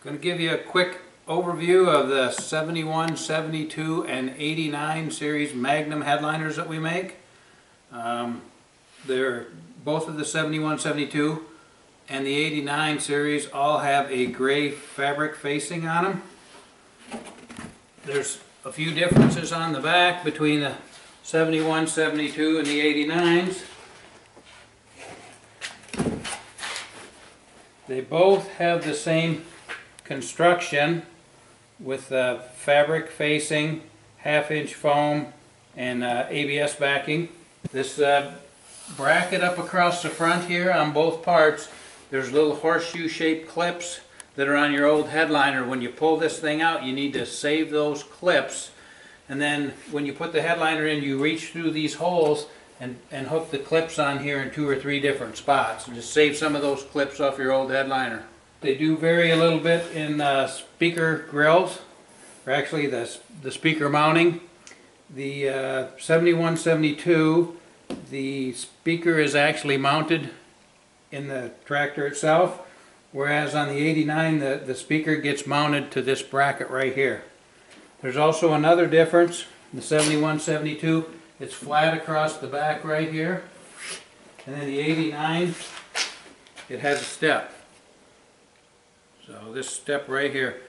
Going to give you a quick overview of the 71, 72, and 89 series Magnum headliners that we make. They're both of the 71, 72 and the 89 series all have a gray fabric facing on them. There's a few differences on the back between the 71, 72 and the 89s. They both have the same construction with fabric facing, half-inch foam, and ABS backing. This bracket up across the front here on both parts, there's little horseshoe-shaped clips that are on your old headliner. When you pull this thing out, you need to save those clips, and then when you put the headliner in, you reach through these holes and hook the clips on here in 2 or 3 different spots, and just save some of those clips off your old headliner. They do vary a little bit in speaker grills, or actually the speaker mounting. The 71, 72, the speaker is actually mounted in the tractor itself, whereas on the 89 the speaker gets mounted to this bracket right here. There's also another difference. The 71, 72, it's flat across the back right here, and then the 89, it has a step. So this step right here.